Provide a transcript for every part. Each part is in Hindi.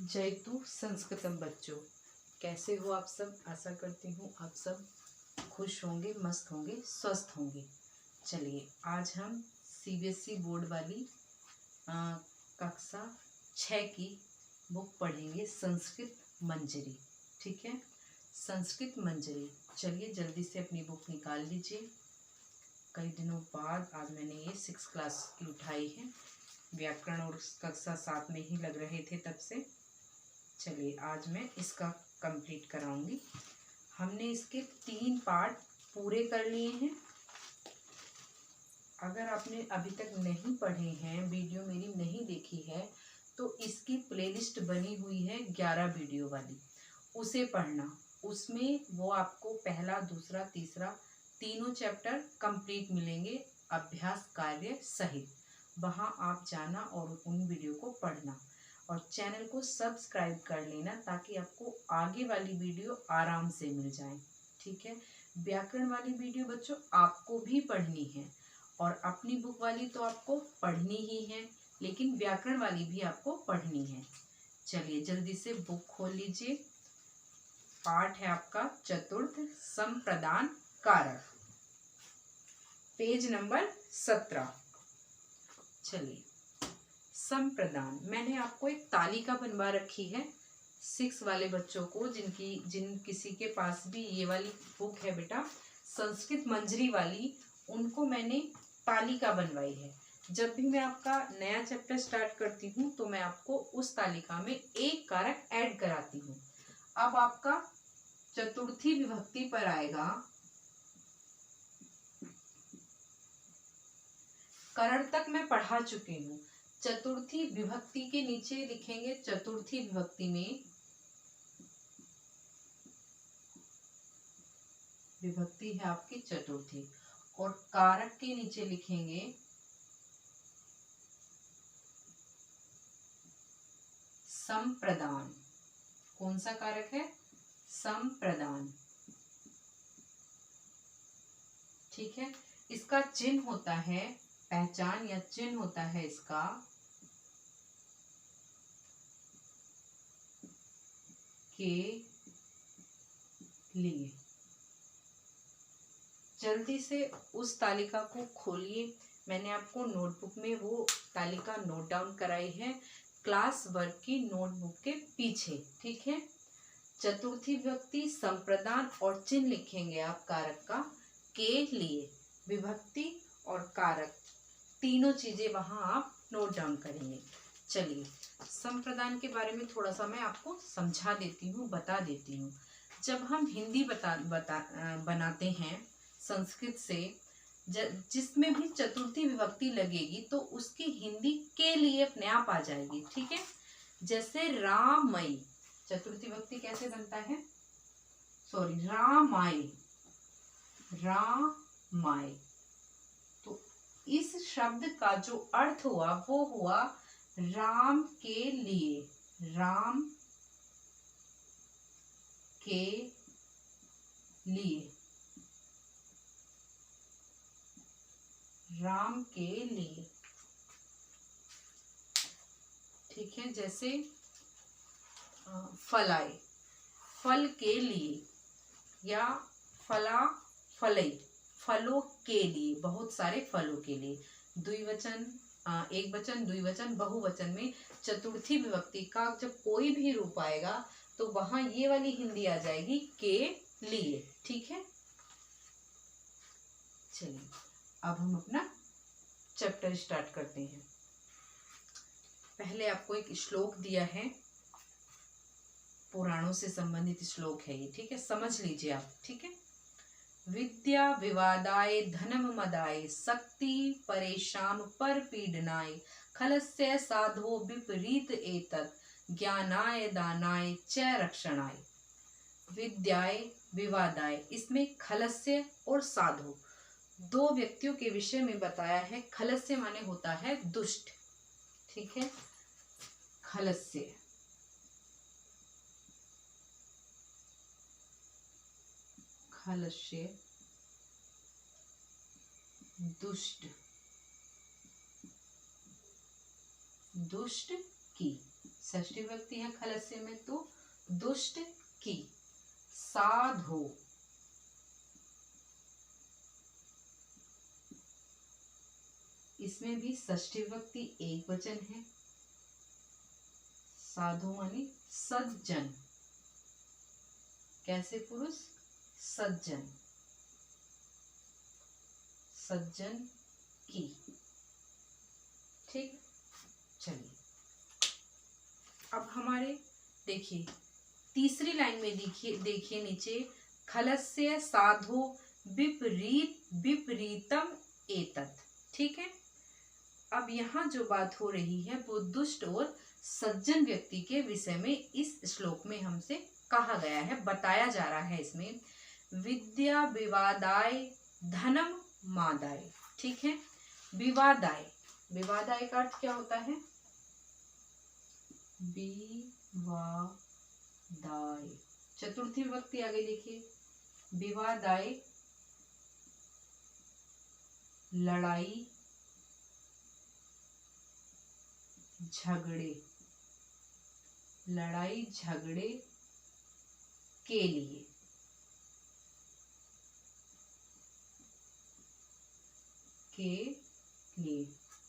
जयतु संस्कृतम बच्चों, कैसे हो आप सब। आशा करती हूँ आप सब खुश होंगे, मस्त होंगे, स्वस्थ होंगे। चलिए आज हम सीबीएसई बोर्ड वाली कक्षा 6 की बुक पढ़ेंगे, संस्कृत मंजरी। ठीक है, संस्कृत मंजरी। चलिए जल्दी से अपनी बुक निकाल लीजिए। कई दिनों बाद आज मैंने ये 6 क्लास की उठाई है। व्याकरण और कक्षा 7 में ही लग रहे थे तब से। चलिए आज मैं इसका कंप्लीट कराऊंगी। हमने इसके 3 पार्ट पूरे कर लिए हैं। अगर आपने अभी तक नहीं पढ़े हैं, वीडियो मेरी नहीं देखी है, तो इसकी प्लेलिस्ट बनी हुई है 11 वीडियो वाली, उसे पढ़ना। उसमें वो आपको पहला, दूसरा, तीसरा तीनों चैप्टर कंप्लीट मिलेंगे अभ्यास कार्य सहित। वहाँ आप जाना और उन वीडियो को पढ़ना और चैनल को सब्सक्राइब कर लेना ताकि आपको आगे वाली वीडियो आराम से मिल जाए। ठीक है, व्याकरण वाली वीडियो बच्चों आपको भी पढ़नी है और अपनी बुक वाली तो आपको पढ़नी ही है, लेकिन व्याकरण वाली भी आपको पढ़नी है। चलिए जल्दी से बुक खोल लीजिए। पाठ है आपका चतुर्थ, संप्रदान कारक, पेज नंबर 17। चलिए संप्रदान, मैंने आपको एक तालिका बनवा रखी है 6 वाले बच्चों को, जिन किसी के पास भी ये वाली बुक है बेटा संस्कृत मंजरी वाली, उनको मैंने तालिका बनवाई है। जब भी मैं आपका नया चैप्टर स्टार्ट करती हूँ तो मैं आपको उस तालिका में एक कारक ऐड कराती हूँ। अब आपका चतुर्थी विभक्ति पर आएगा। करण तक मैं पढ़ा चुकी हूँ। चतुर्थी विभक्ति के नीचे लिखेंगे, चतुर्थी विभक्ति में विभक्ति है आपकी चतुर्थी, और कारक के नीचे लिखेंगे संप्रदान। कौन सा कारक है? संप्रदान। ठीक है, इसका चिन्ह होता है, पहचान या चिन्ह होता है इसका के लिए। जल्दी से उस तालिका को खोलिए। मैंने आपको नोटबुक में वो तालिका नोट डाउन कराई है, क्लास वर्क की नोटबुक के पीछे। ठीक है, चतुर्थी विभक्ति, संप्रदान और चिन्ह लिखेंगे आप कारक का के लिए। विभक्ति और कारक तीनों चीजें वहां आप नोट डाउन करेंगे। चलिए संप्रदान के बारे में थोड़ा सा मैं आपको समझा देती हूँ, बता देती हूँ। जब हम हिंदी बनाते हैं संस्कृत से, जिसमें भी चतुर्थी विभक्ति लगेगी तो उसकी हिंदी के लिए अपने आप आ जाएगी। ठीक है, जैसे रामई, चतुर्थी विभक्ति कैसे बनता है? सॉरी, रामाय, रामाय। तो इस शब्द का जो अर्थ हुआ वो हुआ राम के लिए, राम के लिए, राम के लिए। ठीक है, जैसे फलाए, फल के लिए, या फला फलई, फलों के लिए, बहुत सारे फलों के लिए। द्विवचन, एक वचन, द्विवचन, बहुवचन में चतुर्थी विभक्ति का जब कोई भी रूप आएगा तो वहां ये वाली हिंदी आ जाएगी के लिए। ठीक है, चलिए अब हम अपना चैप्टर स्टार्ट करते हैं। पहले आपको एक श्लोक दिया है, पुराणों से संबंधित श्लोक है ये। ठीक है, समझ लीजिए आप। ठीक है, विद्या विवादाय धनम मदाय शक्ति परेशान पर पीडनाय खलस्य साधो विपरीत एतत् ज्ञानाय दानाय च रक्षणाय। विद्याय विवादाय, इसमें खलस्य और साधो दो व्यक्तियों के विषय में बताया है। खलस्य माने होता है दुष्ट। ठीक है, खलस्य, खलस्य दुष्ट, दुष्ट की। षष्ठी विभक्ति है खलस्य में, तो दुष्ट की। साधो, इसमें भी षष्ठी विभक्ति एक वचन है। साधु मानी सज्जन, कैसे पुरुष? सज्जन, सज्जन की। ठीक, चलिए अब हमारे देखिए तीसरी लाइन में देखिए नीचे, खलस्य साधो विपरीतम एतत्। ठीक है, अब यहाँ जो बात हो रही है वो दुष्ट और सज्जन व्यक्ति के विषय में इस श्लोक में हमसे कहा गया है, बताया जा रहा है। इसमें विद्या विवादाय धनम मादाय। ठीक है, विवादाय, विवादाय का अर्थ क्या होता है? विवादाय, चतुर्थी विभक्ति आगे देखिए, विवादाय लड़ाई झगड़े, लड़ाई झगड़े के लिए।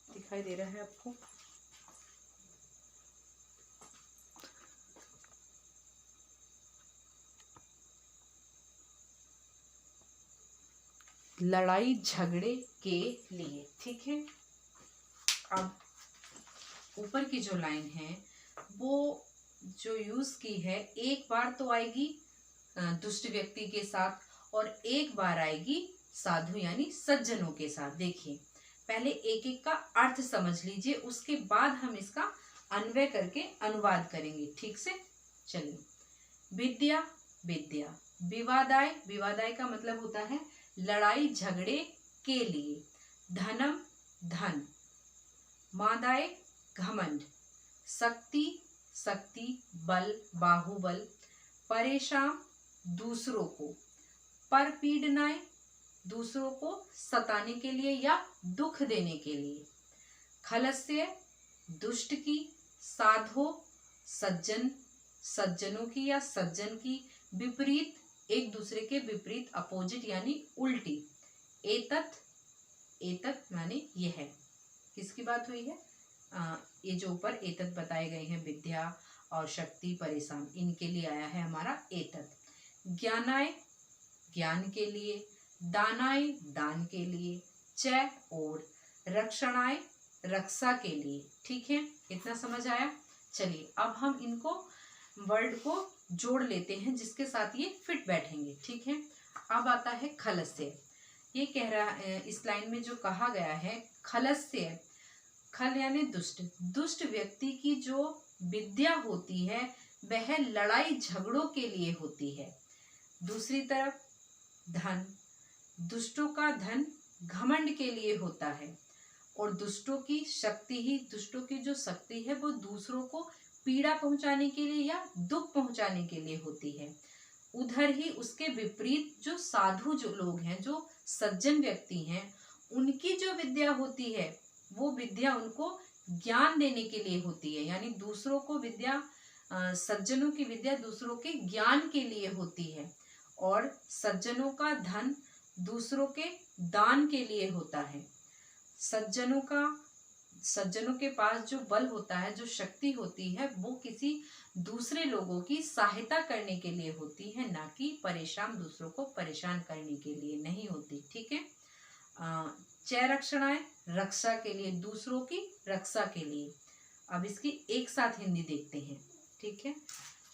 दिखाई दे रहा है आपको? लड़ाई झगड़े के लिए। ठीक है, अब ऊपर की जो लाइन है वो जो यूज की है, एक बार तो आएगी दुष्ट व्यक्ति के साथ और एक बार आएगी साधु यानी सज्जनों के साथ। देखिए पहले एक एक का अर्थ समझ लीजिए, उसके बाद हम इसका अन्वय करके अनुवाद करेंगे। ठीक से, चलिए। विद्या, विद्या, विवादाय, विवादाय का मतलब होता है लड़ाई झगड़े के लिए। धनम, धन। मादाय, घमंड। शक्ति, शक्ति, बल, बाहुबल। परेशान, दूसरों को। परपीडनाय, दूसरों को सताने के लिए या दुख देने के लिए। खलस्य, दुष्ट की। साधो, सज्जन, सज्जनों की या सज्जन की। विपरीत, एक दूसरे के विपरीत, अपोजिट यानी उल्टी। एतत्, एतत् माने यह है। किसकी बात हुई है? ये जो ऊपर एतत् बताए गए हैं, विद्या और शक्ति, परेशान, इनके लिए आया है हमारा एतत्। ज्ञानाय, ज्ञान के लिए। दानाय, दान के लिए। च और। रक्षणाय, रक्षा के लिए। ठीक है, इतना समझ आया? चलिए अब हम इनको वर्ड को जोड़ लेते हैं जिसके साथ ये फिट बैठेंगे। ठीक है, अब आता है खलस्य। ये कह रहा है, इस लाइन में जो कहा गया है, खलस्य, खल यानी दुष्ट, दुष्ट व्यक्ति की जो विद्या होती है वह लड़ाई झगड़ों के लिए होती है। दूसरी तरफ धन, दुष्टों का धन घमंड के लिए होता है। और दुष्टों की शक्ति ही, दुष्टों की जो शक्ति है वो दूसरों को पीड़ा पहुंचाने के लिए या दुख पहुंचाने के लिए होती है। उधर ही उसके विपरीत जो साधु जो लोग हैं, जो सज्जन व्यक्ति हैं, उनकी जो विद्या होती है वो विद्या उनको ज्ञान देने के लिए होती है। यानी दूसरों को विद्या, सज्जनों की विद्या दूसरों के ज्ञान के लिए होती है। और सज्जनों का धन दूसरों के दान के लिए होता है। सज्जनों के पास जो बल होता है, जो शक्ति होती है, वो किसी दूसरे लोगों की सहायता करने के लिए होती है, ना कि परेशान, दूसरों को परेशान करने के लिए नहीं होती। ठीक है, च रक्षणाय, रक्षा के लिए, दूसरों की रक्षा के लिए। अब इसकी एक साथ हिंदी देखते हैं। ठीक है,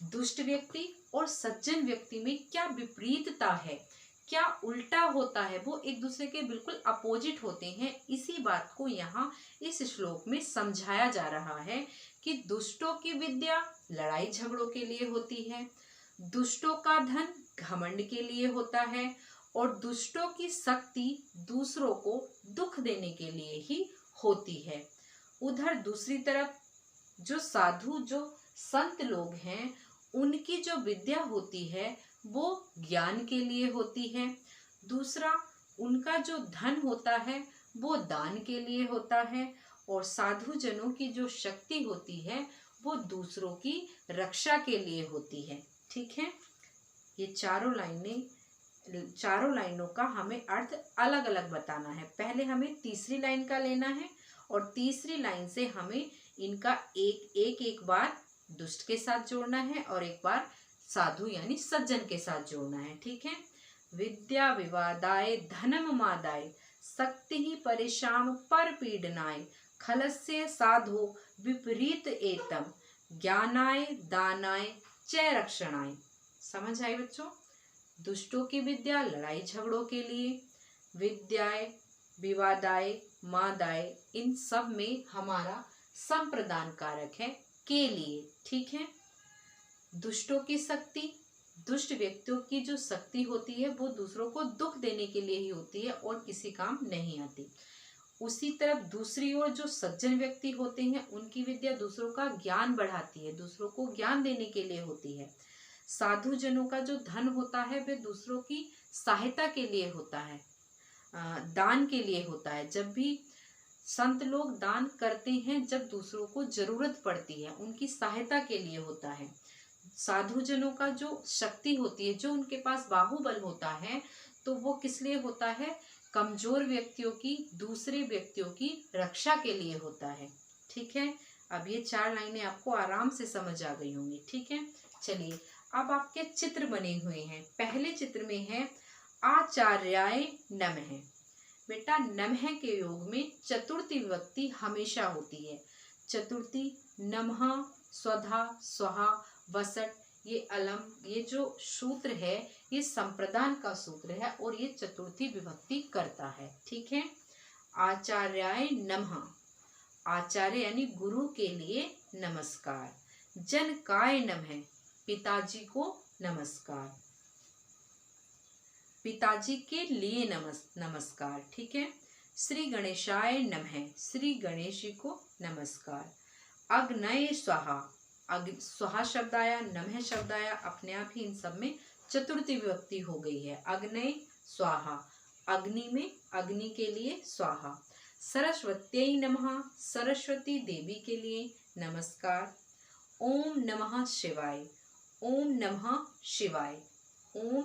दुष्ट व्यक्ति और सज्जन व्यक्ति में क्या विपरीतता है, क्या उल्टा होता है, वो एक दूसरे के बिल्कुल अपोजिट होते हैं। इसी बात को यहाँ इस श्लोक में समझाया जा रहा है कि दुष्टों की विद्या लड़ाई झगड़ों के लिए होती है, दुष्टों का धन घमंड के लिए होता है, और दुष्टों की शक्ति दूसरों को दुख देने के लिए ही होती है। उधर दूसरी तरफ जो साधु, जो संत लोग हैं, उनकी जो विद्या होती है वो ज्ञान के लिए होती है। दूसरा, उनका जो धन होता है वो दान के लिए होता है। और साधु जनों की जो शक्ति होती है वो दूसरों की रक्षा के लिए होती है। ठीक है, ये चारों लाइनों का हमें अर्थ अलग अलग बताना है। पहले हमें तीसरी लाइन का लेना है और तीसरी लाइन से हमें इनका एक बार दुष्ट के साथ जोड़ना है और एक बार साधु यानी सज्जन के साथ जोड़ना है। ठीक है, विद्या विवादाय धनम मादाय शक्ति ही परेशान पर पीडनाय खलस्य साधो विपरीत एतम ज्ञानाय दानाय च रक्षणाय। समझ आई बच्चों? दुष्टों की विद्या लड़ाई झगड़ों के लिए, विद्याय विवादाय मादाय इन सब में हमारा संप्रदान कारक है के लिए। ठीक है, दुष्टों की शक्ति, दुष्ट व्यक्तियों की जो शक्ति होती है वो दूसरों को दुख देने के लिए ही होती है और किसी काम नहीं आती। उसी तरफ दूसरी ओर जो सज्जन व्यक्ति होते हैं उनकी विद्या दूसरों का ज्ञान बढ़ाती है, दूसरों को ज्ञान देने के लिए होती है। साधु जनों का जो धन होता है वह दूसरों की सहायता के लिए होता है, दान के लिए होता है। जब भी संत लोग दान करते हैं जब दूसरों को जरूरत पड़ती है, उनकी सहायता के लिए होता है। साधु जनों का जो शक्ति होती है, जो उनके पास बाहुबल होता है, तो वो किस लिए होता है? कमजोर व्यक्तियों की, दूसरे व्यक्तियों की रक्षा के लिए होता है। ठीक है, अब ये 4 लाइनें आपको आराम से समझ आ गई होंगी। ठीक है, चलिए अब आपके चित्र बने हुए हैं। पहले चित्र में है आचार्याय नमः। बेटा नमः के योग में चतुर्थी विभक्ति हमेशा होती है। चतुर्थी नमः, स्वधा, स्वहा, वसट, ये अलम, ये जो सूत्र है ये संप्रदान का सूत्र है और ये चतुर्थी विभक्ति करता है। ठीक है, आचार्याय नमः, आचार्य यानी गुरु के लिए नमस्कार। जनकाय नमः, पिताजी को नमस्कार, पिताजी के लिए नमस्कार। ठीक है, श्री गणेशाय नमः, श्री गणेश जी को नमस्कार। अग्नये स्वाहा, स्वाहा शब्द आया, नमः शब्द आया, अपने आप ही इन सब में चतुर्थी विभक्ति हो गई है। अग्नये स्वाहा, अग्नि में अग्नि के लिए स्वाहा। सरस्वत्यै नमः, सरस्वती देवी के लिए नमस्कार। ओम नमः शिवाय, ओम नमः शिवाय, ओम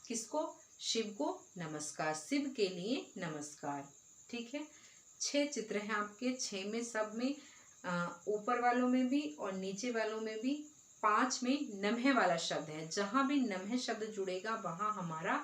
किसको? शिव को नमस्कार, शिव के लिए नमस्कार। ठीक है, 6 चित्र हैं आपके, 6 में सब में ऊपर वालों में भी और नीचे वालों में भी 5 में नमः वाला शब्द है। जहां भी नमः शब्द जुड़ेगा वहां हमारा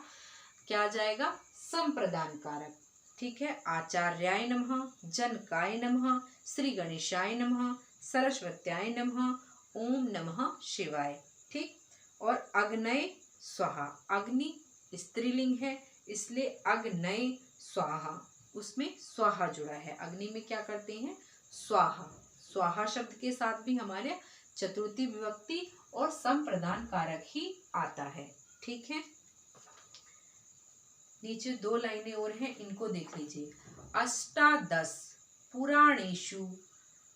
क्या आ जाएगा? संप्रदान कारक। ठीक है, आचार्याय नमः, जनकाय नमः, श्री गणेशाय नमः, सरस्वत्याय नमः, ओम नमः शिवाय। ठीक, और अग्नये स्वाहा, अग्नि स्त्रीलिंग है इसलिए अग्नये स्वाहा, उसमें स्वाहा जुड़ा है। अग्नि में क्या करते हैं? स्वाहा। स्वाहा शब्द के साथ भी हमारे चतुर्थी विभक्ति और संप्रदान कारक ही आता है। ठीक है, नीचे 2 लाइनें और हैं, इनको देख लीजिए। अष्टादश पुराणेषु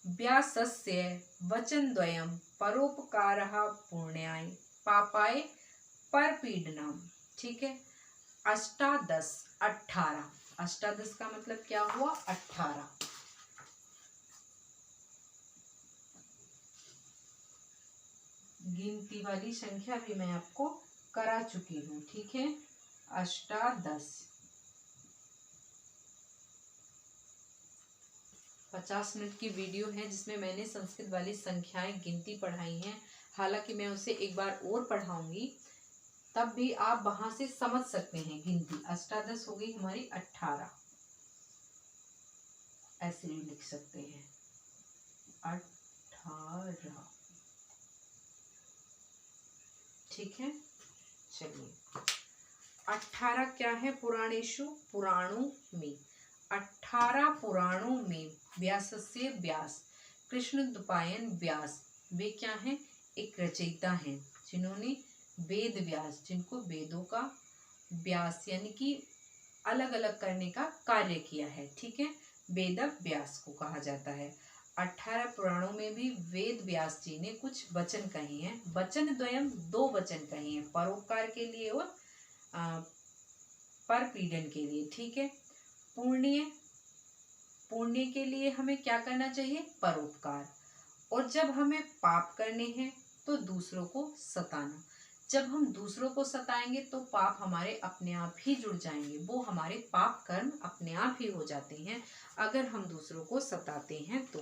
व्यासस्य वचनद्वयं परोपकारः पुण्याय पापाय परपीडनम्। ठीक है, अष्टादश 18, अष्टादश का मतलब क्या हुआ? 18। गिनती वाली संख्या भी मैं आपको करा चुकी हूँ। ठीक है, अष्टादश 50 मिनट की वीडियो है जिसमें मैंने संस्कृत वाली संख्याएं गिनती पढ़ाई हैं। हालांकि मैं उसे एक बार और पढ़ाऊंगी, तब भी आप वहां से समझ सकते हैं गिनती। अष्टादश हो गई हमारी 18, ऐसे भी लिख सकते हैं 18। ठीक है, चलिए 18 क्या है? पुराणेषु, पुराणों में। 18 पुराणों में व्यासस्य, व्यास कृष्णद्वैपायन व्यास, वे क्या हैं? एक रचयिता हैं जिन्होंने वेद व्यास, जिनको वेदों का व्यास यानी कि अलग अलग करने का कार्य किया है। ठीक है, वेद व्यास को कहा जाता है। 18 पुराणों में भी वेद व्यास जी ने कुछ वचन कहे हैं। वचन द्वयम, 2 वचन कहे हैं, परोपकार के लिए और परपीडन के लिए। ठीक है, पुण्य के लिए हमें क्या करना चाहिए? परोपकार। और जब हमें पाप करने हैं तो दूसरों को सताना। जब हम दूसरों को सताएंगे तो पाप हमारे अपने आप ही जुड़ जाएंगे, वो हमारे पाप कर्म अपने आप ही हो जाते हैं अगर हम दूसरों को सताते हैं तो।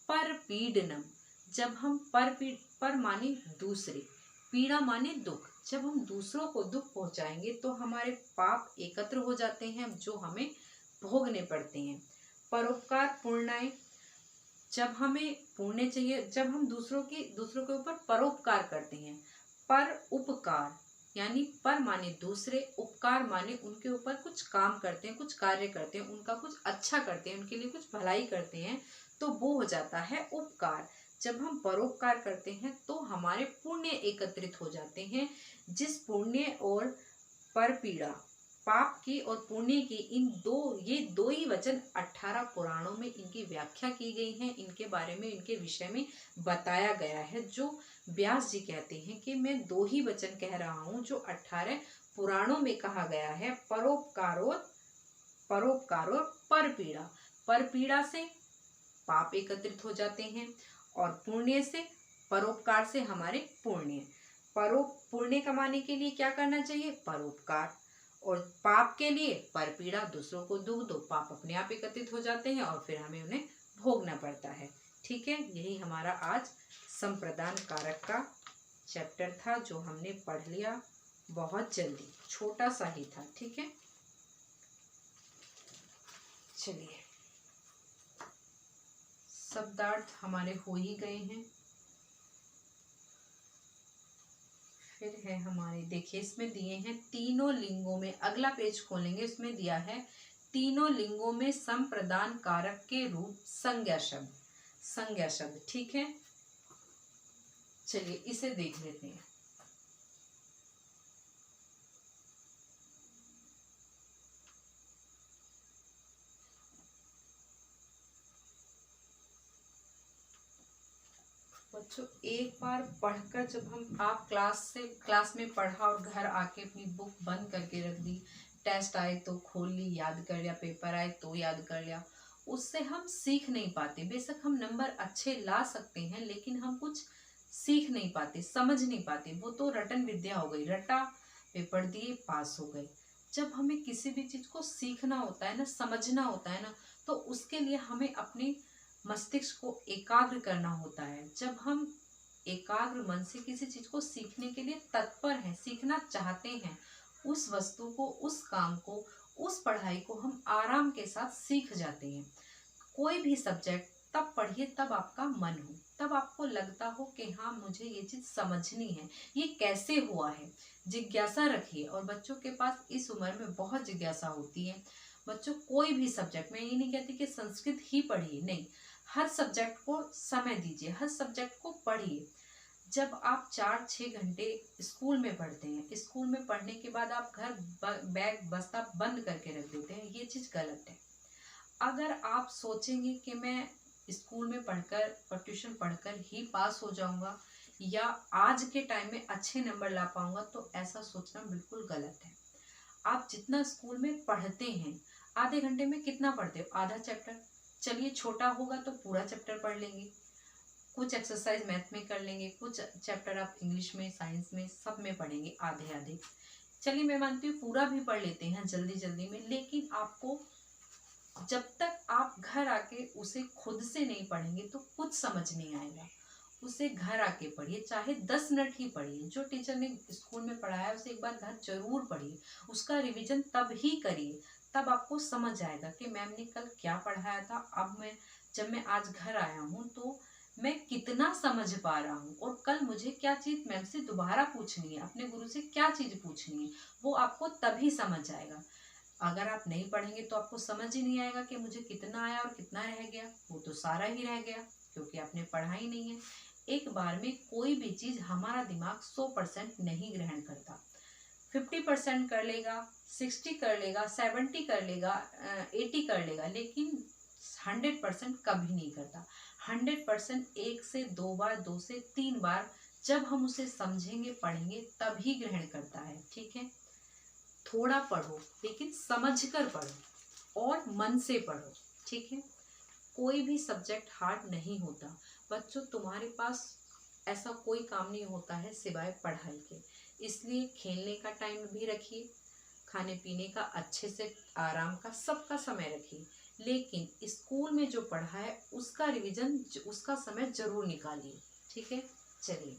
परपीडनम, जब हम पर माने दूसरे, पीड़ा माने दुख, जब हम दूसरों को दुख पहुंचाएंगे तो हमारे पाप एकत्र हो जाते हैं जो हमें भोगने पड़ते हैं। परोपकार पुण्याय, जब हमें पुण्य चाहिए, जब हम दूसरों के ऊपर परोपकार करते हैं। पर उपकार यानी पर माने दूसरे, उपकार माने उनके ऊपर कुछ काम करते हैं, कुछ कार्य करते हैं, उनका कुछ अच्छा करते हैं, उनके लिए कुछ भलाई करते हैं, तो वो हो जाता है उपकार। जब हम परोपकार करते हैं तो हमारे पुण्य एकत्रित हो जाते हैं। जिस पुण्य और पर पीड़ा, पाप की और पुण्य की, ये दो ही वचन 18 पुराणों में इनकी व्याख्या की गई है, इनके बारे में, इनके विषय में बताया गया है। जो व्यास जी कहते हैं कि मैं दो ही वचन कह रहा हूँ जो 18 पुराणों में कहा गया है, परोपकारो पर पीड़ा। पर पीड़ा से पाप एकत्रित हो जाते हैं और पुण्य से, परोपकार से हमारे पुण्य। पुण्य कमाने के लिए क्या करना चाहिए? परोपकार। और पाप के लिए पर पीड़ा, दूसरों को दुख दो, पाप अपने आप एकत्रित हो जाते हैं और फिर हमें उन्हें भोगना पड़ता है। ठीक है, यही हमारा आज संप्रदान कारक का चैप्टर था जो हमने पढ़ लिया बहुत जल्दी, छोटा सा ही था। ठीक है, चलिए शब्दार्थ हमारे हो ही गए हैं। फिर है हमारे, देखिए इसमें दिए हैं तीनों लिंगों में, अगला पेज खोलेंगे, इसमें दिया है तीनों लिंगों में संप्रदान कारक के रूप संज्ञा शब्द। संज्ञा शब्द, ठीक है, चलिए इसे देख लेते हैं। बच्चों एक बार पढ़कर, जब हम आप क्लास में पढ़ा और घर आके अपनी बुक बंद करके रख दी, टेस्ट आए तो खोल ली, याद कर लिया, पेपर आए तो याद कर लिया, उससे हम सीख नहीं पाते। बेशक हम नंबर अच्छे ला सकते हैं लेकिन हम कुछ सीख नहीं पाते, समझ नहीं पाते। वो तो रटन विद्या हो गई, रटा, पेपर दिए, पास हो गए। जब हमें किसी भी चीज को सीखना होता है ना, समझना होता है ना, तो उसके लिए हमें अपने मस्तिष्क को एकाग्र करना होता है। जब हम एकाग्र मन से किसी चीज को सीखने के लिए तत्पर हैं, सीखना चाहते हैं, उस वस्तु को, उस काम को, उस पढ़ाई को हम आराम के साथ सीख जाते हैं। कोई भी सब्जेक्ट तब पढ़िए तब आपका मन हो, तब आपको लगता हो कि हाँ मुझे ये चीज समझनी है, ये कैसे हुआ है, जिज्ञासा रखिए। और बच्चों के पास इस उम्र में बहुत जिज्ञासा होती है। बच्चों कोई भी सब्जेक्ट, मैं ये नहीं कहती कि संस्कृत ही पढ़िए, नहीं, हर सब्जेक्ट को समय दीजिए, हर सब्जेक्ट को पढ़िए। जब आप 4-6 घंटे स्कूल में पढ़ते हैं, स्कूल में पढ़ने के बाद आप घर बैग बस्ता बंद करके रख देते हैं, ये चीज गलत है। अगर आप सोचेंगे कि मैं स्कूल में पढ़कर और ट्यूशन पढ़कर ही पास हो जाऊंगा या आज के टाइम में अच्छे नंबर ला पाऊंगा, तो ऐसा सोचना बिल्कुल गलत है। आप जितना स्कूल में पढ़ते हैं, आधे घंटे में कितना पढ़ते हो? आधा चैप्टर। चलिए छोटा होगा तो पूरा चैप्टर पढ़ लेंगे, कुछ एक्सरसाइज मैथ में कर लेंगे, कुछ चैप्टर आप इंग्लिश में, साइंस में, सब में पढ़ेंगे आधे आधे। चलिए मैं मानती हूँ पूरा भी पढ़ लेते हैं जल्दी जल्दी में, लेकिन आपको जब तक आप घर आके उसे खुद से नहीं पढ़ेंगे तो कुछ समझ नहीं आएगा। उसे घर आके पढ़िए, चाहे 10 मिनट ही पढ़िए। जो टीचर ने स्कूल में पढ़ाया है उसे एक बार घर जरूर पढ़िए, उसका रिवीजन तब ही करिए, तब आपको समझ आएगा कि मैम ने कल क्या पढ़ाया था। अब जब मैं आज घर आया हूँ तो मैं कितना समझ पा रहा हूँ, और कल मुझे क्या चीज मैम से दोबारा पूछनी है, अपने गुरु से क्या चीज पूछनी है, वो आपको तभी समझ आएगा। अगर आप नहीं पढ़ेंगे तो आपको समझ ही नहीं आएगा कि मुझे कितना आया और कितना रह गया, वो तो सारा ही रह गया क्योंकि आपने पढ़ा ही नहीं है। एक बार में कोई भी चीज हमारा दिमाग 100% नहीं ग्रहण करता। 50% कर लेगा, 60 कर लेगा, 70 कर लेगा, 80 कर लेगा, लेकिन 100% कभी नहीं करता। 100% 1 से 2 बार, 2 से 3 बार जब हम उसे समझेंगे, पढ़ेंगे, तभी ग्रहण करता है। ठीक है, थोड़ा पढ़ो लेकिन समझ कर पढ़ो और मन से पढ़ो। ठीक है, कोई भी सब्जेक्ट हार्ड नहीं होता बच्चों। तुम्हारे पास ऐसा कोई काम नहीं होता है सिवाय पढ़ाई के, इसलिए खेलने का टाइम भी रखिए, खाने पीने का अच्छे से आराम का सबका समय रखिए, लेकिन स्कूल में जो पढ़ा है उसका रिवीजन, उसका समय जरूर निकालिए। ठीक है, चलिए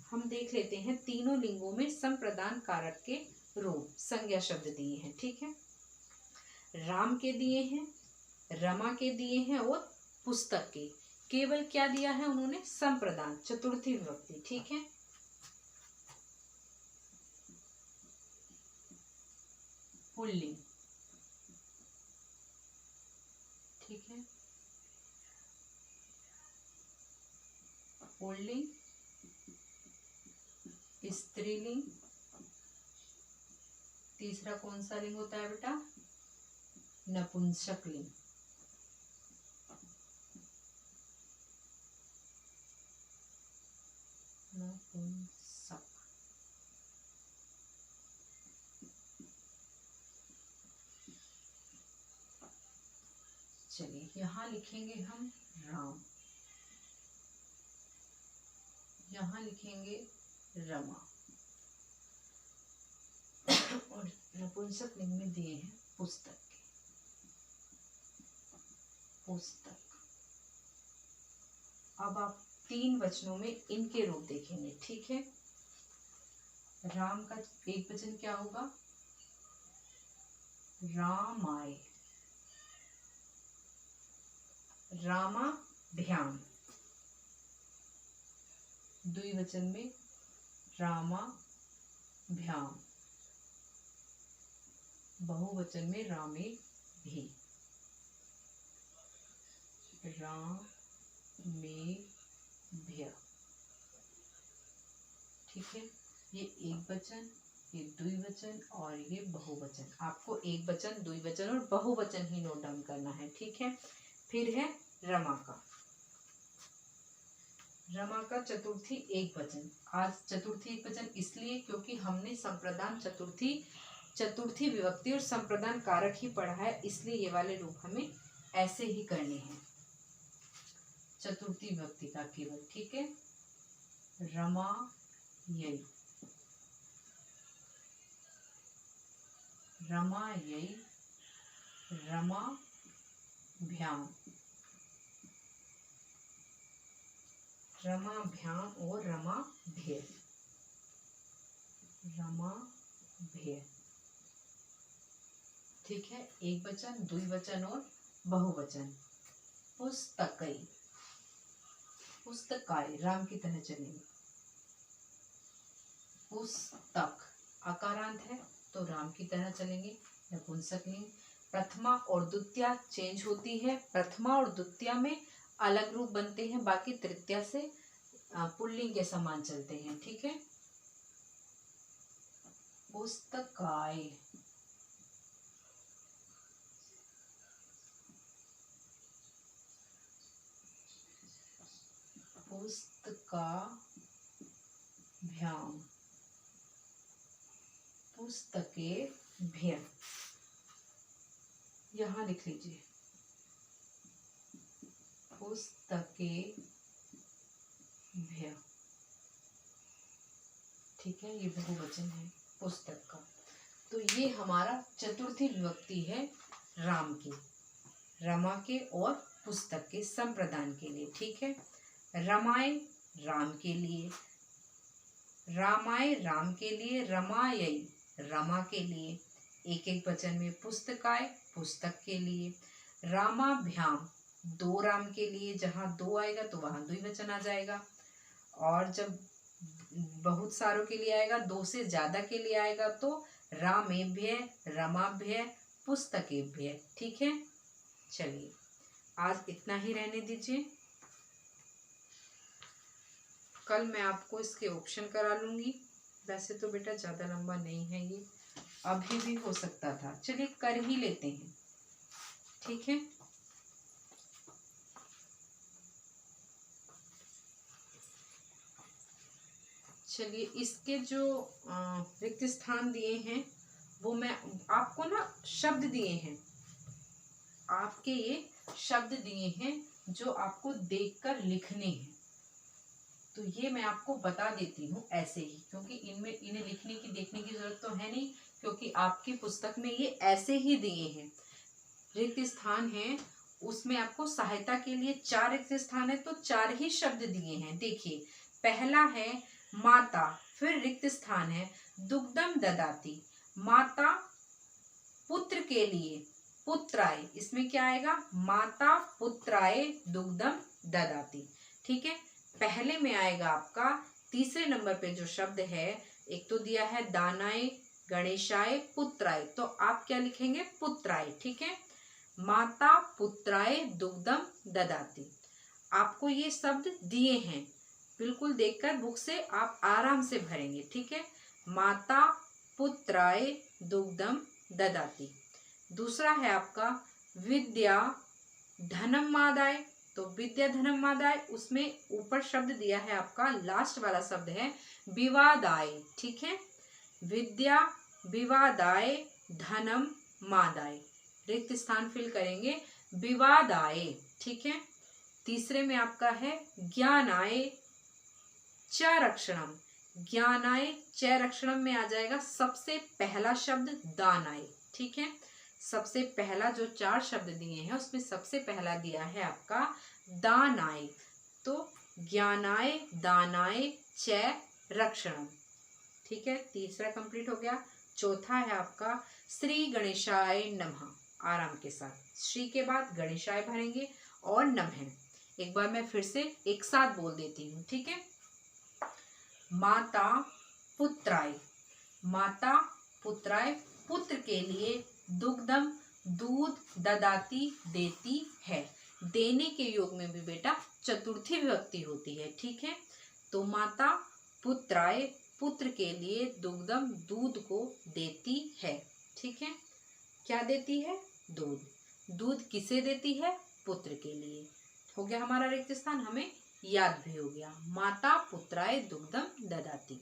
हम देख लेते हैं तीनों लिंगों में संप्रदान कारक के रूप। संज्ञा शब्द दिए हैं, ठीक है, राम के दिए हैं, रमा के दिए हैं और पुस्तक के। केवल क्या दिया है उन्होंने, संप्रदान, चतुर्थी विभक्ति। ठीक है, पुल्लिंग। ठीक है, पुल्लिंग, स्त्रीलिंग। तीसरा कौन सा लिंग होता है बेटा, नपुंसक लिंग। नपुंसक। चलिए यहां लिखेंगे हम राम, यहां लिखेंगे रमा, और नपुंसक लिंग में दिए हैं पुस्तक के, पुस्तक। अब आप तीन वचनों में इनके रूप देखेंगे। ठीक है, राम का एक वचन क्या होगा, रामाय, रामाभ्याम। द्विवचन में रामाभ्याम, बहुवचन में रामे भी, रामेभ्य। ठीक है, ये एक वचन, ये द्विवचन और ये बहुवचन। आपको एक वचन, द्विवचन और बहुवचन ही नोट डाउन करना है। ठीक है, फिर है रमा का, रमा का चतुर्थी एक वचन। आज चतुर्थी एक वचन इसलिए क्योंकि हमने संप्रदान चतुर्थी विभक्ति और संप्रदान कारक ही पढ़ा है, इसलिए ये वाले रूप हमें ऐसे ही करने हैं, चतुर्थी विभक्ति का केवल। ठीक है, रमा यई, रमा यई, रमा भ्याम, रमाभ्याम और रमाभ्य, रमाभ्य। ठीक है, एक वचन, द्विवचन और बहुवचन। पुस्तकई, पुस्तकाय, राम की तरह चलेंगे। पुस्तक अकारांत है तो राम की तरह चलेंगे, नपुंसक लिंग। प्रथमा और द्वितीया चेंज होती है, प्रथमा और द्वितीया में अलग रूप बनते हैं, बाकी तृतीया से पुल्लिंग के समान चलते हैं। ठीक है, पुस्तकाय, पुस्तकाभ्याम, पुस्तकेभ्य। यहां लिख लीजिए पुस्तकेभ्य। ठीक है, ये बहुवचन है पुस्तक का। तो ये हमारा चतुर्थी विभक्ति है राम की, रमा के और पुस्तक के संप्रदान के लिए। ठीक है, रमाय राम के लिए, रामाय राम के लिए, रमायई रमा के लिए, एक एक वचन में पुस्तकाय पुस्तक के लिए, रामाभ्याम दो राम के लिए, जहाँ दो आएगा तो वहां द्विवचन आ जाएगा, और जब बहुत सारों के लिए आएगा, दो से ज्यादा के लिए आएगा तो रामेभ्य, रमाभ्य, पुस्तकेभ्य। ठीक है, चलिए आज इतना ही रहने दीजिए, कल मैं आपको इसके ऑप्शन करा लूंगी। वैसे तो बेटा ज़्यादा लंबा नहीं है ये, अभी भी हो सकता था, चलिए कर ही लेते हैं। ठीक है, चलिए इसके जो रिक्त स्थान दिए हैं वो मैं आपको ना शब्द दिए हैं, आपके ये शब्द दिए हैं जो आपको देखकर लिखने हैं। तो ये मैं आपको बता देती हूँ ऐसे ही, क्योंकि इन्हें लिखने की देखने की जरूरत तो है नहीं, क्योंकि आपकी पुस्तक में ये ऐसे ही दिए हैं। रिक्त स्थान है, उसमें आपको सहायता के लिए 4 रिक्त स्थान है, तो 4 ही शब्द दिए हैं। देखिए, पहला है माता, फिर रिक्त स्थान है दुग्धम ददाती। माता पुत्र के लिए, पुत्राय, इसमें क्या आएगा? माता पुत्राय दुग्धम ददाती। ठीक है, पहले में आएगा आपका तीसरे नंबर पे जो शब्द है, एक तो दिया है दानाय गणेशाय पुत्राय, तो आप क्या लिखेंगे? पुत्राय। ठीक है, माता पुत्राय दुग्धम ददाती। आपको ये शब्द दिए हैं, बिल्कुल देखकर बुक से आप आराम से भरेंगे। ठीक है, माता पुत्राय दुग्धम ददाती। दूसरा है आपका विद्या धनम मादाय, तो विद्या धनम मादाय, उसमें ऊपर शब्द दिया है आपका, लास्ट वाला शब्द है विवादाय। ठीक है, विद्या विवादाय धनम मादाय, रिक्त स्थान फिल करेंगे विवादाय। ठीक है, तीसरे में आपका है ज्ञानाय च रक्षणम। ज्ञानाय च रक्षणम में आ जाएगा सबसे पहला शब्द दानाय। ठीक है, सबसे पहला जो 4 शब्द दिए हैं उसमें सबसे पहला दिया है आपका दानाय, तो ज्ञानाय दानाय च रक्षणम। ठीक है, तीसरा कंप्लीट हो गया। चौथा है आपका श्री गणेशाय नमः। आराम के साथ श्री के बाद गणेशाय भरेंगे और नमः। एक बार मैं फिर से एक साथ बोल देती हूँ। ठीक है, माता पुत्राय, माता पुत्राय, पुत्र के लिए, दुग्धम दूध, ददाती देती है। देने के योग में भी बेटा चतुर्थी विभक्ति होती है। ठीक है, तो माता पुत्राय, पुत्र के लिए, दुग्धम दूध को देती है। ठीक है, क्या देती है? दूध। दूध किसे देती है? पुत्र के लिए। हो गया हमारा रिक्त स्थान, हमें याद भी हो गया, माता पुत्राय दुग्धम ददाती।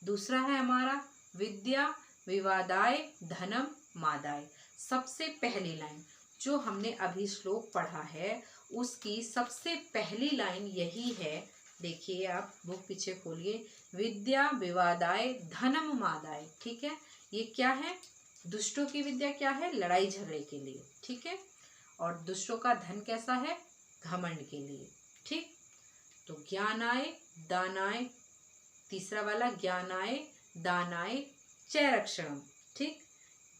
दूसरा है हमारा विद्या विवादाय धनम मादाय। सबसे पहली लाइन जो हमने अभी श्लोक पढ़ा है उसकी सबसे पहली लाइन यही है। देखिए, आप बुक पीछे खोलिए, विद्या विवादाय धनम मादाय। ठीक है, ये क्या है? दुष्टों की विद्या क्या है? लड़ाई झगड़े के लिए। ठीक है, और दुष्टों का धन कैसा है? घमंड के लिए। ठीक, तो ज्ञानाय दानाय, तीसरा वाला ज्ञानाय दानाय च रक्षणम। ठीक,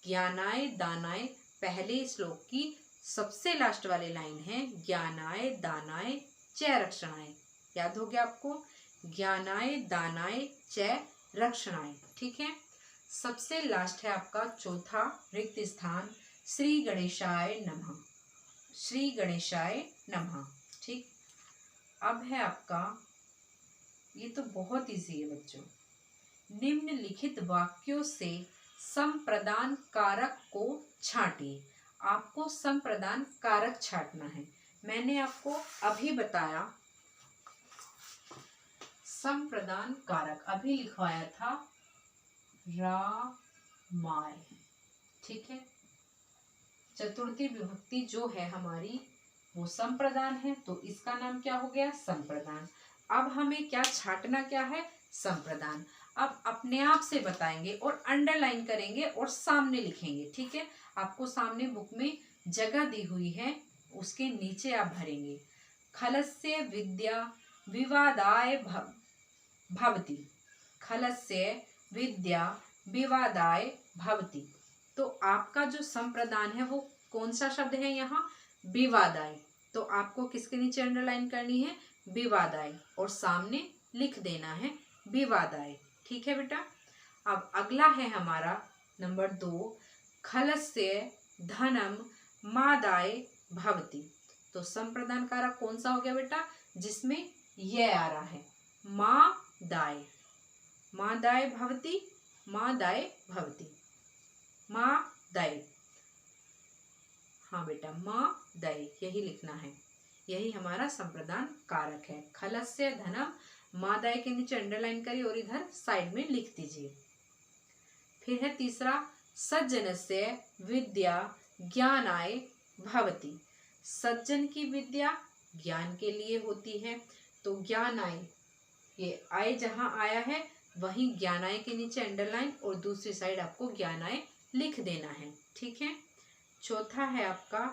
ज्ञानाय दानाय पहले श्लोक की सबसे लास्ट वाली लाइन है, ज्ञानाय दानाय च रक्षणाय। याद हो गया आपको? ज्ञानाय दानाय च रक्षणाय। ठीक है, सबसे लास्ट है आपका चौथा रिक्त स्थान, श्री गणेशाय नमः। श्री गणेशाय नमः। ठीक, अब है आपका, ये तो बहुत इजी है बच्चों, निम्नलिखित वाक्यों से संप्रदान कारक को छांटिए। आपको संप्रदान कारक छांटना है। मैंने आपको अभी बताया संप्रदान कारक, अभी लिखवाया था रामाय। ठीक है, चतुर्थी विभक्ति जो है हमारी वो संप्रदान है, तो इसका नाम क्या हो गया? संप्रदान। अब हमें क्या छांटना, क्या है? संप्रदान। अब अपने आप से बताएंगे और अंडरलाइन करेंगे और सामने लिखेंगे। ठीक है, आपको सामने बुक में जगह दी हुई है, उसके नीचे आप भरेंगे। खलस्य विद्या विवादाय भवति। खलस्य विद्या विवादाय भवति। तो आपका जो संप्रदान है वो कौन सा शब्द है यहाँ? विवादाय। तो आपको किसके नीचे अंडरलाइन करनी है? विवादाय, और सामने लिख देना है विवादाय। ठीक है बेटा। अब अगला है हमारा नंबर 2, खलस्य धनम मादाय भवति। तो संप्रदान कारक कौन सा हो गया बेटा? जिसमें यह आ रहा है, मादाय। मादाय भवति, मादाय भवति, मादाय। हाँ बेटा, मादाय, यही लिखना है, यही हमारा संप्रदान कारक है। खलस्य धनम मादाय के नीचे अंडरलाइन करिए और इधर साइड में लिख दीजिए। फिर है तीसरा, सज्जनस्य विद्या ज्ञानाय भवति। सज्जन की विद्या ज्ञान के लिए होती है, तो ज्ञान आय, ये आय जहाँ आया है वहीं ज्ञान आय के नीचे अंडरलाइन और दूसरी साइड आपको ज्ञान आय लिख देना है, ठीक है। चौथा है आपका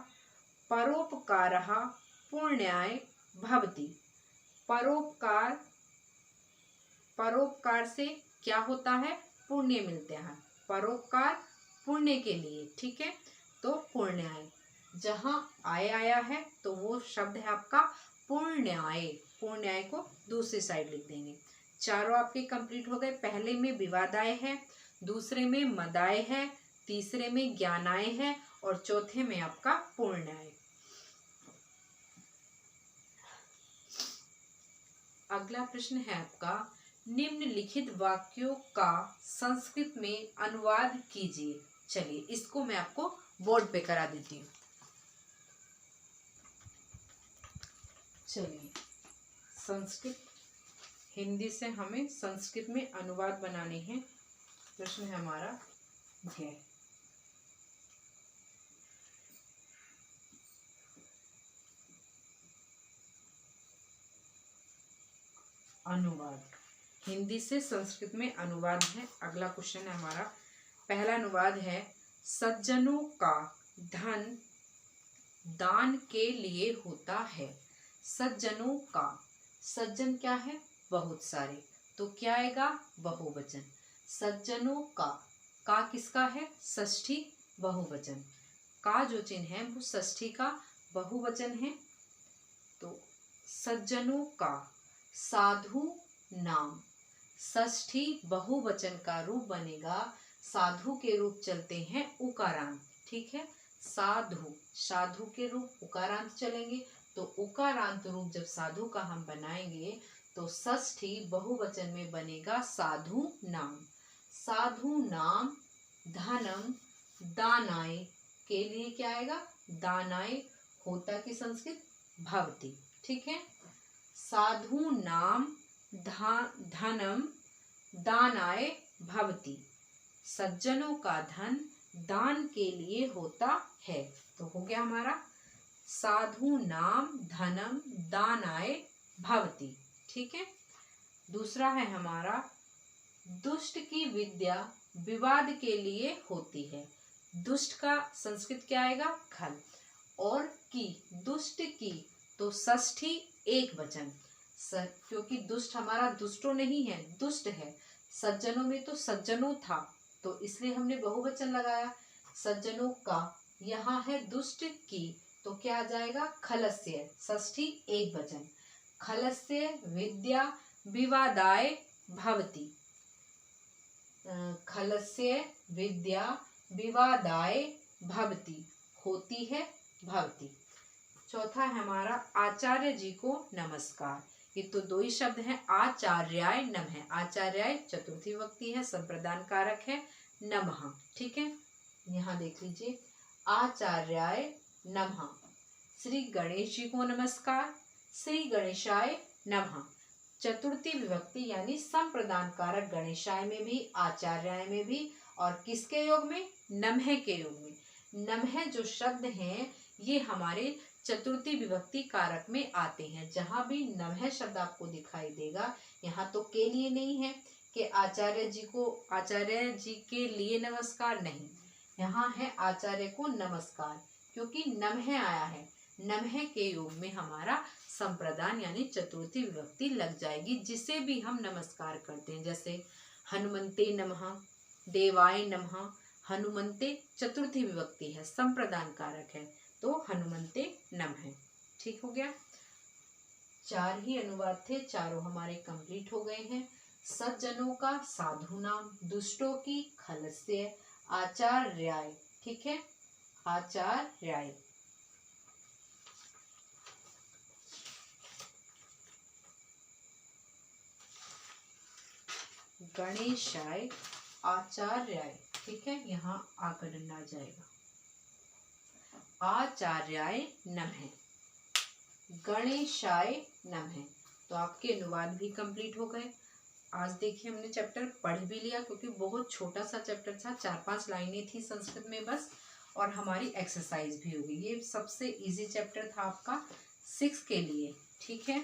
परोपकारः पुण्याय भवति। परोपकार, परोपकार से क्या होता है, पुण्य मिलते हैं। परोपकार पुण्य के लिए, ठीक है। तो पुण्याय, जहाँ आय आया है तो वो शब्द है आपका पुण्याय। पुण्याय को दूसरी साइड लिख देंगे। चारों आपके कंप्लीट हो गए। पहले में विवादाय है, दूसरे में मदाय है, तीसरे में ज्ञानाय है और चौथे में आपका पुण्याय। अगला प्रश्न है आपका निम्नलिखित वाक्यों का संस्कृत में अनुवाद कीजिए। चलिए इसको मैं आपको बोर्ड पे करा देती हूँ। चलिए संस्कृत, हिंदी से हमें संस्कृत में अनुवाद बनाने हैं। प्रश्न है हमारा यह, अनुवाद, हिंदी से संस्कृत में अनुवाद है। अगला क्वेश्चन है हमारा, पहला अनुवाद है सज्जनों का धन दान के लिए होता है। सज्जनों का, सज्जन क्या है, बहुत सारे, तो क्या आएगा, बहुवचन। सज्जनों का किसका है, षष्ठी बहुवचन। का जो चिन्ह है वो षष्ठी का बहुवचन है। तो सज्जनों का साधु नाम, षष्ठी बहुवचन का रूप बनेगा। साधु के रूप चलते हैं उकारांत, ठीक है। साधु, साधु के रूप उकारांत चलेंगे, तो उकारांत रूप जब साधु का हम बनाएंगे तो षष्ठी बहुवचन में बनेगा साधु नाम। साधु नाम धनम दानाय के लिए क्या आएगा, दानाय, होता की संस्कृत भवति, ठीक है। साधु नाम धनम दानाय भवति, सज्जनों का धन दान के लिए होता है। तो हो गया हमारा साधु नाम धनम दानाय भवति, ठीक है। दूसरा है हमारा दुष्ट की विद्या विवाद के लिए होती है। दुष्ट का संस्कृत क्या आएगा, खल, और की, दुष्ट की, तो षष्ठी एक वचन, क्योंकि दुष्ट हमारा दुष्टो नहीं है, दुष्ट है। सज्जनों में तो सज्जनों था, तो इसलिए हमने बहुवचन लगाया। सज्जनों का, यहाँ है दुष्ट की, तो क्या आ जाएगा, खलस्य, षष्ठी एक वचन। खलस्य विद्या विवादाय भवति, खलस्य विद्या विवादाय भवति, होती है भवति। चौथा है हमारा आचार्य जी को नमस्कार। ये तो दो ही शब्द हैं, आचार्याय नमः। आचार्याय चतुर्थी विभक्ति है, संप्रदान कारक है, नमः, ठीक है। यहाँ देख लीजिए, आचार्याय नमः। श्री गणेश जी को नमस्कार, श्री गणेशाय नमः। चतुर्थी विभक्ति यानी संप्रदान कारक गणेशाय में भी, आचार्याय में भी, और किसके योग में, नमः के योग में। नमः जो शब्द हैं ये हमारे चतुर्थी विभक्ति कारक में आते हैं। जहां भी नमः शब्द आपको दिखाई देगा, यहाँ तो के लिए नहीं है कि आचार्य जी को, आचार्य जी के लिए नमस्कार, नहीं, यहाँ है आचार्य को नमस्कार, क्योंकि नमः आया है। नमः के योग में हमारा संप्रदान यानी चतुर्थी विभक्ति लग जाएगी, जिसे भी हम नमस्कार करते हैं। जैसे हनुमंते नमः, देवाय नमः। हनुमंते चतुर्थी विभक्ति है, संप्रदान कारक है, तो हनुमंते नमः, ठीक हो गया। चार ही अनुवाद थे, चारों हमारे कंप्लीट हो गए हैं। सज्जनों का साधु नाम, दुष्टों की खलस्य, आचार्याय, ठीक है, आचार्याय। गणेशाय, आचार्याय, ठीक है, यहाँ आकर डंडा आ जाएगा। आचार्याय नमः, गणेशाय नमः। तो आपके अनुवाद भी कंप्लीट हो गए। आज देखिए हमने चैप्टर पढ़ भी लिया, क्योंकि बहुत छोटा सा चैप्टर था, 4-5 लाइनें थी संस्कृत में बस, और हमारी एक्सरसाइज भी होगी। ये सबसे इजी चैप्टर था आपका 6 के लिए, ठीक है।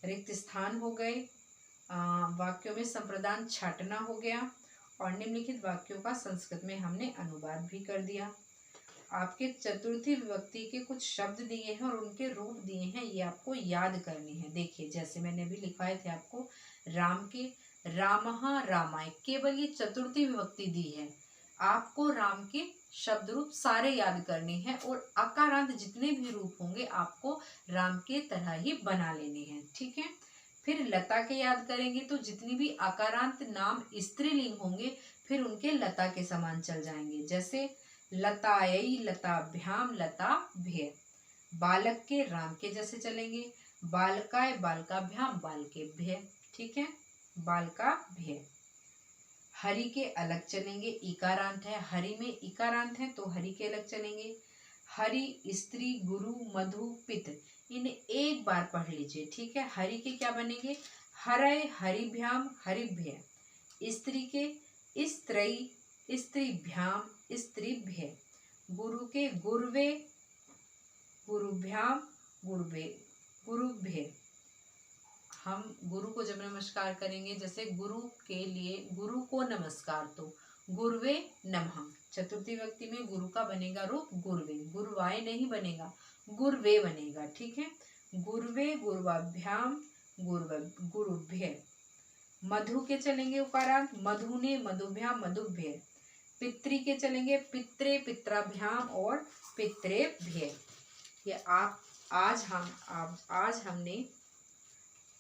रिक्त स्थान हो गए, वाक्यों में संप्रदान छाटना हो गया, और निम्नलिखित वाक्यों का संस्कृत में हमने अनुवाद भी कर दिया। आपके चतुर्थी विभक्ति के कुछ शब्द दिए हैं और उनके रूप दिए हैं, ये आपको याद करने हैं। देखिए, जैसे मैंने अभी लिखवाए थे आपको, राम के रामः रामाय, केवल ये चतुर्थी विभक्ति दी है। आपको राम के शब्द रूप सारे याद करने हैं और अकारांत जितने भी रूप होंगे आपको राम के तरह ही बना लेने हैं, ठीक है। फिर लता के याद करेंगे तो जितनी भी अकारांत नाम स्त्रीलिंग होंगे फिर उनके लता के समान चल जाएंगे। जैसे लतायै, लताभ्याम, लताभ्य। बालक के राम के जैसे चलेंगे, बालकाय, बालकाभ्याम, बालकेभ्य, ठीक है, बालकाभ्य। हरि के अलग चलेंगे, इकारांत है, हरि में इकारांत है तो हरि के अलग चलेंगे। हरि, स्त्री, गुरु, मधु, पित, इन्हें एक बार पढ़ लीजिए, ठीक है। हरि के क्या बनेंगे, हरय, हरिभ्याम, हरिभ्य। स्त्री के स्त्रई, स्त्रीभ्याम, स्त्रीभ्य। गुरु के गुर्वे, गुरुभ्याम, गुर्वे, गुरुभ्य। हम गुरु को जब नमस्कार करेंगे, जैसे गुरु के लिए गुरु को नमस्कार, तो गुरुवे नमः। चतुर्थी विभक्ति में गुरु का बनेगा रूप गुरुवे, गुरुवाय नहीं बनेगा, गुरुवे बनेगा, ठीक है। गुरुवे, गुरुवाभ्याम, गुरुभ्य। मधु के चलेंगे उकारांत, मधुने, मधुभ्याम, मधुभ्य। पितृ के चलेंगे, पित्रे, पित्राभ्याम और पित्रेभ्य। ये आज हमने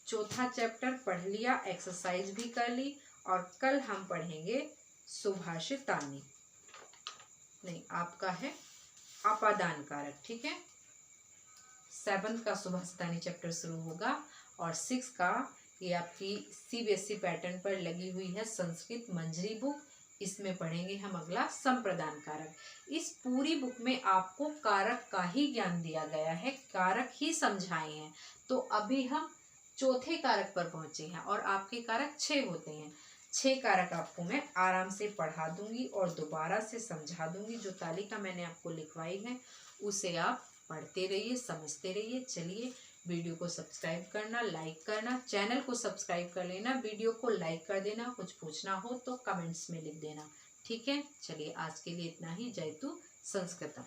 चौथा चैप्टर पढ़ लिया, एक्सरसाइज भी कर ली, और कल हम पढ़ेंगे सुभाषितानि, नहीं आपका है अपादान कारक, ठीक है। 7 का सुभाषितानि चैप्टर शुरू होगा, और 6 का ये आपकी CBSE पैटर्न पर लगी हुई है संस्कृत मंजरी बुक, इसमें पढ़ेंगे हम अगला संप्रदान कारक। इस पूरी बुक में आपको कारक का ही ज्ञान दिया गया है, कारक ही समझाए हैं। तो अभी हम चौथे कारक पर पहुंचे हैं, और आपके कारक 6 होते हैं। 6 कारक आपको मैं आराम से पढ़ा दूंगी और दोबारा से समझा दूंगी। जो तालिका मैंने आपको लिखवाई है उसे आप पढ़ते रहिए, समझते रहिए। चलिए, वीडियो को सब्सक्राइब करना, लाइक करना, चैनल को सब्सक्राइब कर लेना, वीडियो को लाइक कर देना। कुछ पूछना हो तो कमेंट्स में लिख देना, ठीक है। चलिए, आज के लिए इतना ही। जयतु संस्कृतम।